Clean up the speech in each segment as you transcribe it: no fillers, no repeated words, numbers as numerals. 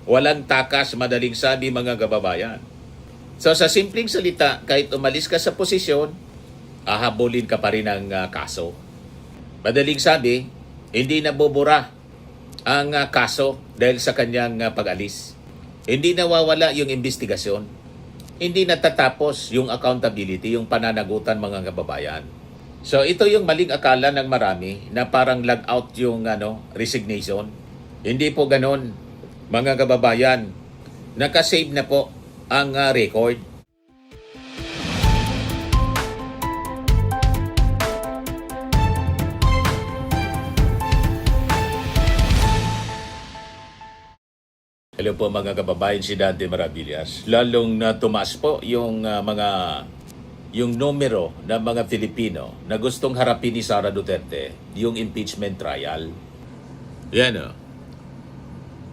Walang takas, madaling sabi mga kababayan. So sa simpleng salita, kahit umalis ka sa posisyon, ahabulin ka pa rin ng kaso. Madaling sabi, hindi nabubura ang kaso dahil sa kanyang pag-alis. Hindi nawawala yung investigasyon. Hindi natatapos yung accountability, yung pananagutan mga kababayan. So ito yung maling akala ng marami na parang lag out yung resignation. Hindi po ganon mga kababayan. Nakasave na po ang record. Hello po mga kababayan, si Dante Maravillas. Lalong tumaas po yung yung numero ng mga Filipino na gustong harapin ni Sara Duterte yung impeachment trial. Yan o.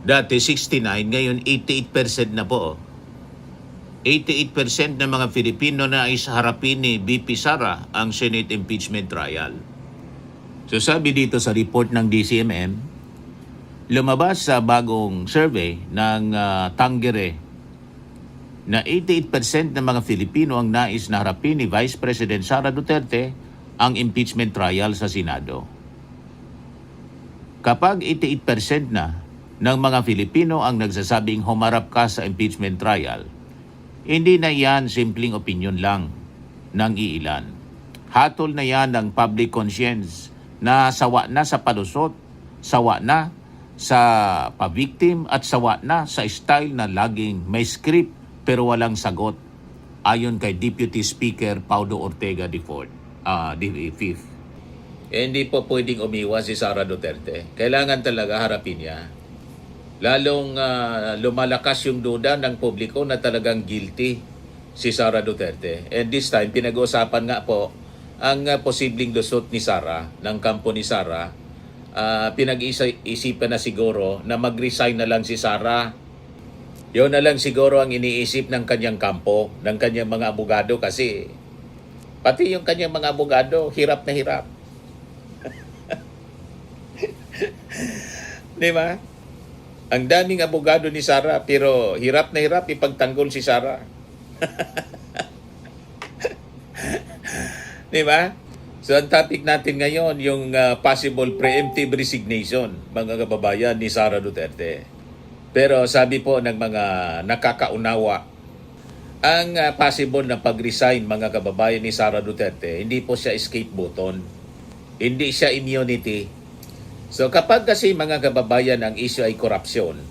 Dati 69, ngayon 88% na po. 88% ng mga Filipino na is harapin ni VP Sara ang Senate impeachment trial. So sabi dito sa report ng DCMM, lumabas sa bagong survey ng Tangere na 88% ng mga Filipino ang nais na harapin ni Vice President Sara Duterte ang impeachment trial sa Senado. Kapag 88% na ng mga Filipino ang nagsasabing humarap ka sa impeachment trial, hindi na yan simpleng opinion lang ng iilan. Hatol na yan ng public conscience na sawa na sa palusot, sawa na sa pa-victim at sawa na sa style na laging may script pero walang sagot ayon kay Deputy Speaker Paulo Ortega IV. Hindi po pwedeng umiwas si Sara Duterte. Kailangan talaga harapin niya. Lalong lumalakas yung duda ng publiko na talagang guilty si Sara Duterte. And this time, pinag-uusapan nga po ang posibleng lusot ni Sara, ng kampo ni Sara. Pinag-isipan na siguro na mag-resign na lang si Sara. Yun na lang siguro ang iniisip ng kanyang kampo, ng kanyang mga abogado kasi pati yung kanyang mga abogado, hirap na hirap. Di ba? Ang daming abogado ni Sara pero hirap na hirap ipagtanggol si Sara. Di ba? So ang topic natin ngayon yung possible preemptive resignation mga kababayan ni Sara Duterte. Pero sabi po ng mga nakakaunawa, ang possible na pag-resign mga kababayan ni Sara Duterte, hindi po siya escape button. Hindi siya immunity. So kapag kasi mga kababayan ang issue ay korupsyon,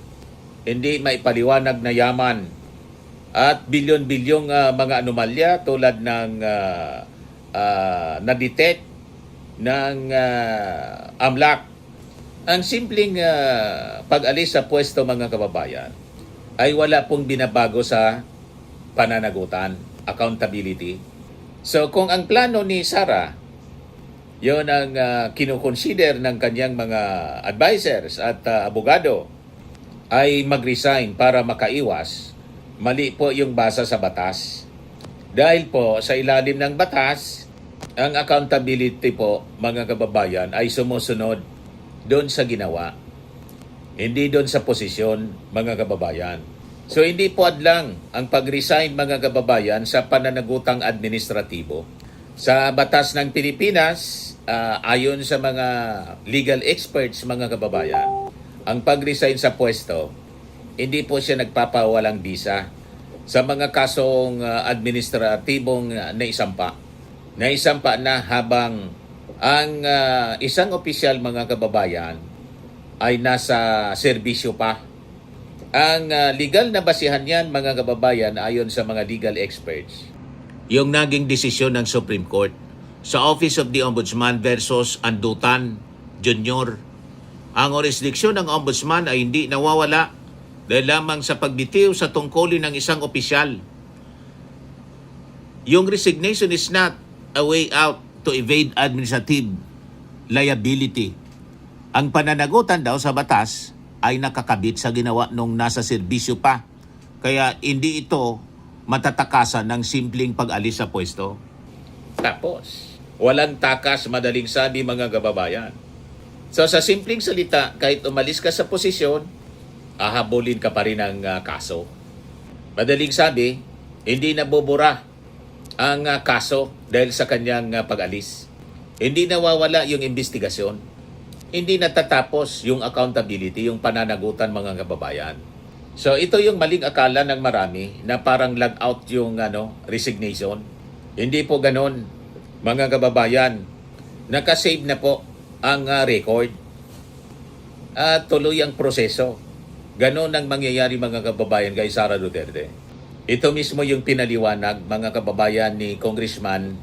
hindi maipaliwanag na yaman at bilyon-bilyong mga anomalya tulad ng na-detect ng AMLAC. Ang simpleng pag-alis sa pwesto mga kababayan ay wala pong binabago sa pananagutan, accountability. So kung ang plano ni Sara, yon ang kinukonsider ng kanyang mga advisors at abogado ay mag-resign para makaiwas, mali po yung basa sa batas. Dahil po sa ilalim ng batas, ang accountability po mga kababayan ay sumusunod doon sa ginawa. Hindi doon sa posisyon mga kababayan. So hindi po adlang ang pag-resign mga kababayan sa pananagutang administratibo. Sa batas ng Pilipinas, ayon sa mga legal experts mga kababayan, ang pag-resign sa pwesto, hindi po siya nagpapawalang bisa sa mga kasong administratibong naisampa. Naisampa na habang ang isang opisyal mga kababayan ay nasa serbisyo pa. Ang legal na basihan yan mga kababayan ayon sa mga legal experts, yung naging desisyon ng Supreme Court sa Office of the Ombudsman versus Andutan Jr. Ang jurisdiksyon ng Ombudsman ay hindi nawawala dahil lamang sa pagbitiw sa tungkulin ng isang opisyal. Yung resignation is not a way out to evade administrative liability. Ang pananagutan daw sa batas ay nakakabit sa ginawa nung nasa serbisyo pa. Kaya hindi ito matatakasan ng simpleng pag-alis sa pwesto. Tapos, walang takas, madaling sabi mga kababayan. So sa simpleng salita, kahit umalis ka sa posisyon, ahabulin ka pa rin ng kaso. Madaling sabi, hindi nabubura ang kaso dahil sa kanyang pag-alis. Hindi nawawala yung investigasyon. Hindi natatapos yung accountability, yung pananagutan mga kababayan. So ito yung maling akala ng marami na parang lag out yung resignation. Hindi po ganon mga kababayan. Nakasave na po ang record at tuloy ang proseso. Ganon ang mangyayari mga kababayan kay Sara Duterte. Ito mismo yung pinaliwanag mga kababayan ni Congressman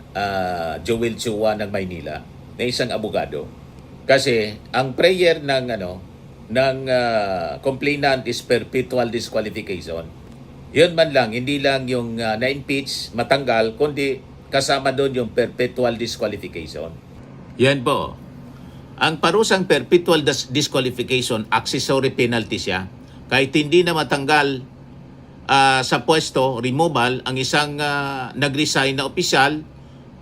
Joel Chua ng Maynila na isang abogado. Kasi ang prayer ng complainant is perpetual disqualification. Yun man lang, hindi lang yung na-impeach, matanggal, kundi kasama doon yung perpetual disqualification. Yan po. Ang parusang perpetual disqualification, accessory penalty siya. Kahit hindi na matanggal sa pwesto, removal, ang isang nag-resign na opisyal,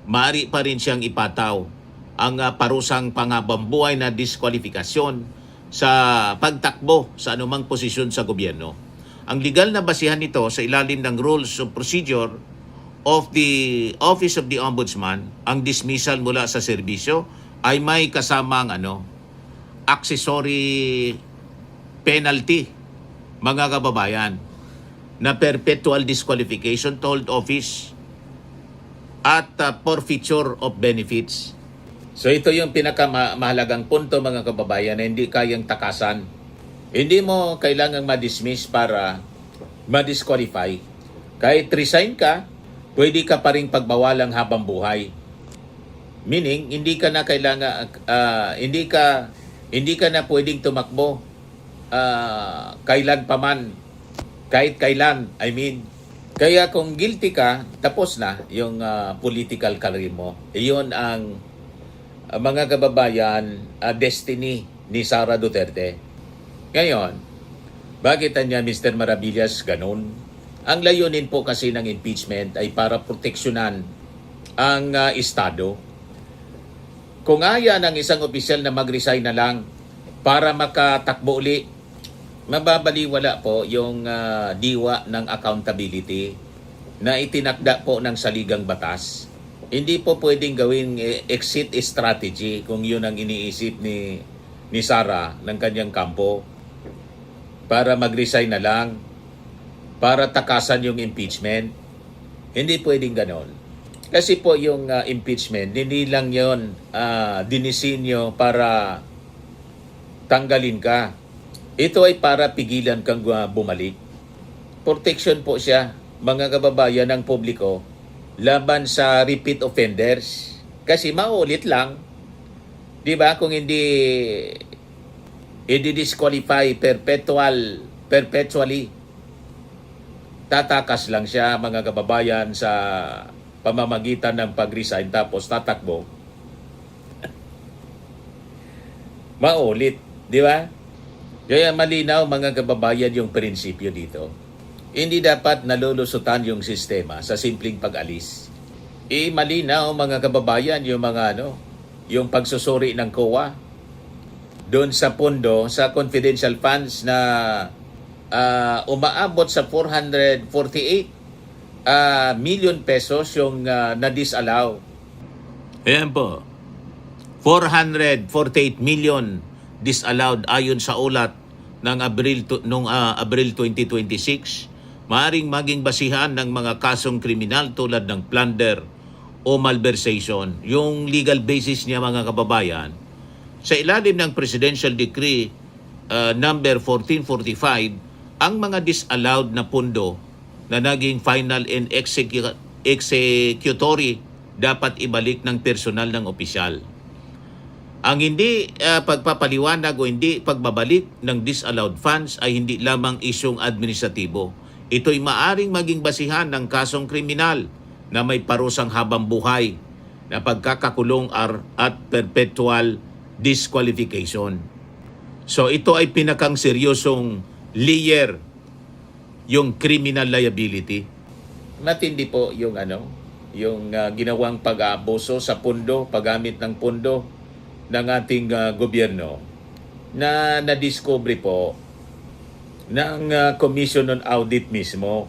maaari pa rin siyang ipataw ang parusang panghabambuhay na diskwalifikasyon sa pagtakbo sa anumang posisyon sa gobyerno. Ang legal na basihan nito sa ilalim ng Rules of Procedure of the Office of the Ombudsman, ang dismissal mula sa serbisyo ay may kasamang accessory penalty mga kababayan na perpetual disqualification, told office at forfeiture of benefits. So ito yung pinakamahalagang punto mga kababayan na hindi kayang takasan. Hindi mo kailangang ma-dismiss para ma-disqualify. Kahit resign ka, pwede ka pa rin pagbawalang habang buhay. Meaning, hindi ka na kailangan hindi ka na pwedeng tumakbo kailan pa man, kahit kailan, Kaya kung guilty ka, tapos na yung political career mo. Iyon ang mga kababayan, destiny ni Sara Duterte. Ngayon, bakit niya Mr. Maravillas ganun? Ang layunin po kasi ng impeachment ay para proteksyonan ang Estado. Kung aya ng isang opisyal na mag-resign na lang para makatakbo uli, mababaliwala po yung diwa ng accountability na itinakda po ng saligang batas. Hindi po pwedeng gawing exit strategy kung yun ang iniisip ni Sara ng kanyang kampo para mag-resign na lang, para takasan yung impeachment. Hindi pwedeng ganon. Kasi po yung impeachment, hindi lang yun dinisinyo para tanggalin ka. Ito ay para pigilan kang bumalik. Protection po siya, mga kababayan ng publiko, laban sa repeat offenders. Kasi maulit lang. Di ba? Kung hindi i-disqualify perpetually, tatakas lang siya mga kababayan sa pamamagitan ng pag-resign tapos tatakbo. Maulit. Di ba? Kaya malinaw mga kababayan yung prinsipyo dito. Hindi dapat nalulusutan yung sistema sa simpleng pag-alis. Malinaw mga kababayan yung yung pagsusuri ng COA doon sa pondo, sa confidential funds na umaabot sa 448 million pesos yung na-disallow. Ayan po. 448 million disallowed ayon sa ulat ng Abril 2026. Maaring maging basihan ng mga kasong kriminal tulad ng plunder o malversation. Yung legal basis niya mga kababayan, sa ilalim ng Presidential Decree number 1445, ang mga disallowed na pondo na naging final and executory dapat ibalik ng personal ng opisyal. Ang hindi pagpapaliwanag o hindi pagbabalik ng disallowed funds ay hindi lamang isyong administratibo. Ito'y maaring maging basihan ng kasong kriminal na may parusang habang buhay na pagkakakulong at perpetual disqualification. So ito ay pinakang seryosong layer, yung criminal liability. Matindi po yung ginawang pag-aabuso sa pondo, paggamit ng pondo ng ating gobyerno na nadiscovery po ng Commission on Audit mismo.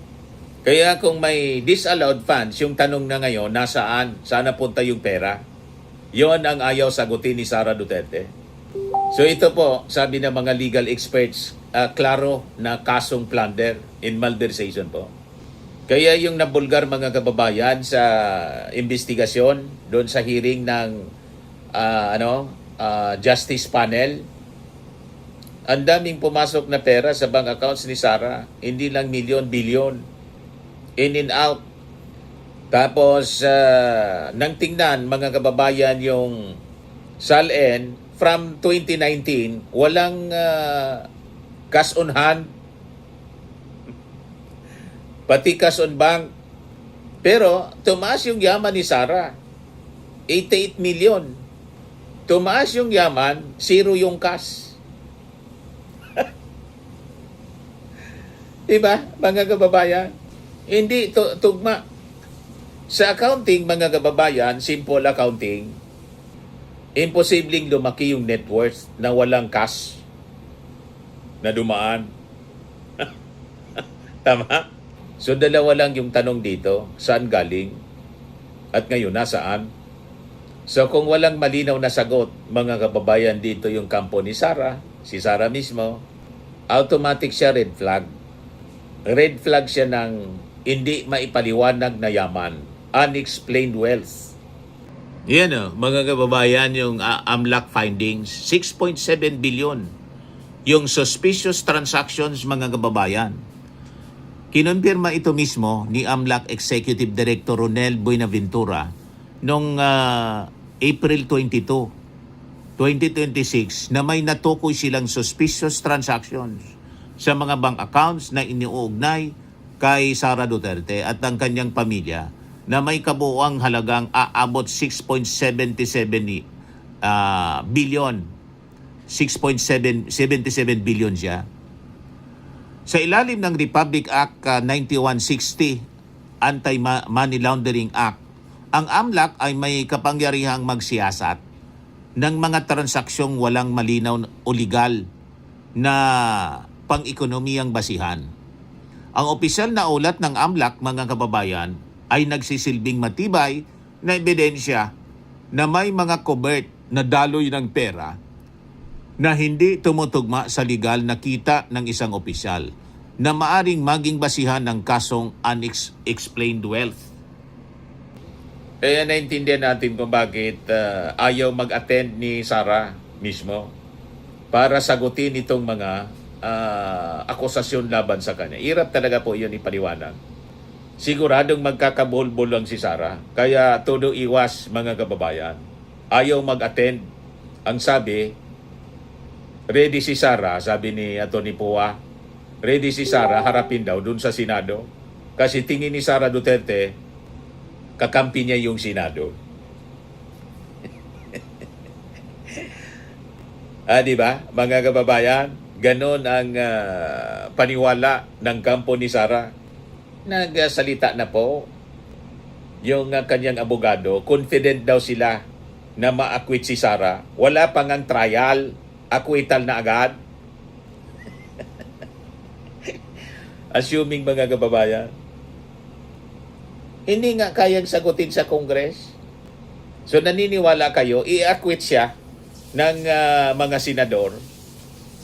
Kaya kung may disallowed funds, yung tanong na ngayon, nasaan? Saan napunta yung pera? Yon ang ayaw sagutin ni Sara Duterte. So ito po, sabi ng mga legal experts, klaro na kasong plunder in malversation po. Kaya yung nabulgar mga kababayan sa investigasyon doon sa hearing ng Justice Panel, ang daming pumasok na pera sa bank accounts ni Sara. Hindi lang milyon, bilyon. In and out. Tapos, nang tingnan mga kababayan yung SALN, from 2019, walang cash on hand, pati cash on bank. Pero, tumaas yung yaman ni Sara. 88 million. Tumaas yung yaman, zero yung cash. Diba, mga kababayan? Hindi tugma. Sa accounting, mga kababayan, simple accounting, imposibleng lumaki yung net worth na walang cash na dumaan. Tama? So, dalawa lang yung tanong dito. Saan galing? At ngayon, nasaan? So, kung walang malinaw na sagot, mga kababayan, dito yung kampo ni Sara, si Sara mismo, automatic siya red flag. Red flag siya ng hindi maipaliwanag na yaman. Unexplained wealth. Yan mga kababayan, yung AMLAC findings, 6.7 billion. Yung suspicious transactions, mga kababayan. Kinumpirma ito mismo ni AMLAC Executive Director Ronel Buenaventura noong April 22, 2026 na may natukoy silang suspicious transactions sa mga bank accounts na iniuugnay kay Sara Duterte at ang kanyang pamilya na may kabuuang halagang aabot 6.77 billion. 6.77 billion siya. Sa ilalim ng Republic Act 9160, Anti-Money Laundering Act, ang AMLAC ay may kapangyarihang magsiyasat ng mga transaksyong walang malinaw o legal na pang-ekonomiyang basihan. Ang opisyal na ulat ng AMLAC, mga kababayan, ay nagsisilbing matibay na ebidensya na may mga covert na daloy ng pera na hindi tumutugma sa legal na kita ng isang opisyal na maaring maging basihan ng kasong unexplained wealth. Kaya naintindihan natin kung bakit ayaw mag-attend ni Sara mismo para sagutin itong mga akusasyon laban sa kanya. Hirap talaga po yun ipaliwanag. Siguradong magkakabulbul lang si Sara. Kaya todo iwas, mga kababayan. Ayaw mag-attend. Ang sabi, ready si Sara, sabi ni Atty. Pua, ready si Sara harapin daw dun sa Senado. Kasi tingin ni Sara Duterte, kakampi niya yung Senado. Di ba, mga kababayan? Ganon ang paniwala ng kampo ni Sara. Nagsalita na po yung kanyang abogado. Confident daw sila na ma-acquit si Sara. Wala pang ang trial. Acquittal na agad. Assuming, mga kababayan, hindi nga kayang sagutin sa Congress. So naniniwala kayo, i-acquit siya ng mga senador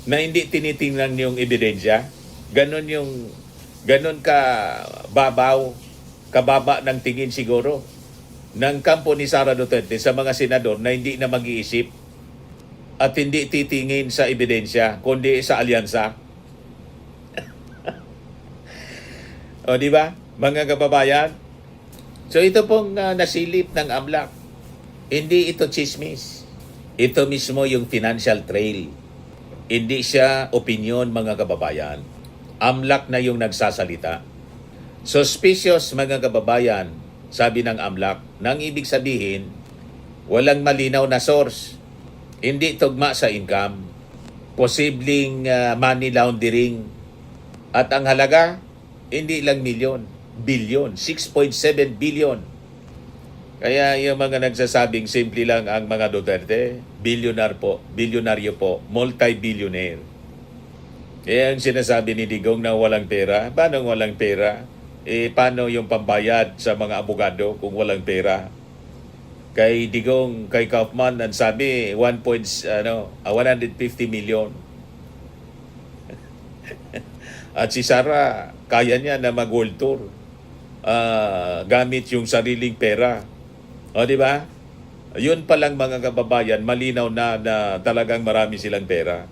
na hindi tinitingnan yung ebidensya. Ganon ka babaw, kababa ng tingin siguro ng kampo ni Sara Duterte sa mga senador na hindi na mag-iisip at hindi titingin sa ebidensya kundi sa alyansa. O di ba, mga kababayan? So ito pong nasilip ng AMLAC. Hindi ito chismis. Ito mismo yung financial trail. Hindi siya opinion, mga kababayan. AMLAC na yung nagsasalita. Suspicious, mga kababayan, sabi ng AMLAC, nang ibig sabihin, walang malinaw na source. Hindi tugma sa income. Posibleng money laundering. At ang halaga, hindi lang milyon, bilyon, 6.7 billion. Kaya yung mga nagsasabing simple lang ang mga Duterte, bilyonaryo po, multi-billionaire. ang sinasabi ni Digong na walang pera. Paano walang pera? Paano yung pambayad sa mga abogado kung walang pera? Kay Digong, kay Kaufman, ang sabi 150 million. At si Sara, kaya niya na mag-world tour gamit yung sariling pera. O, di ba? Yun palang mga kababayan, malinaw na talagang marami silang pera.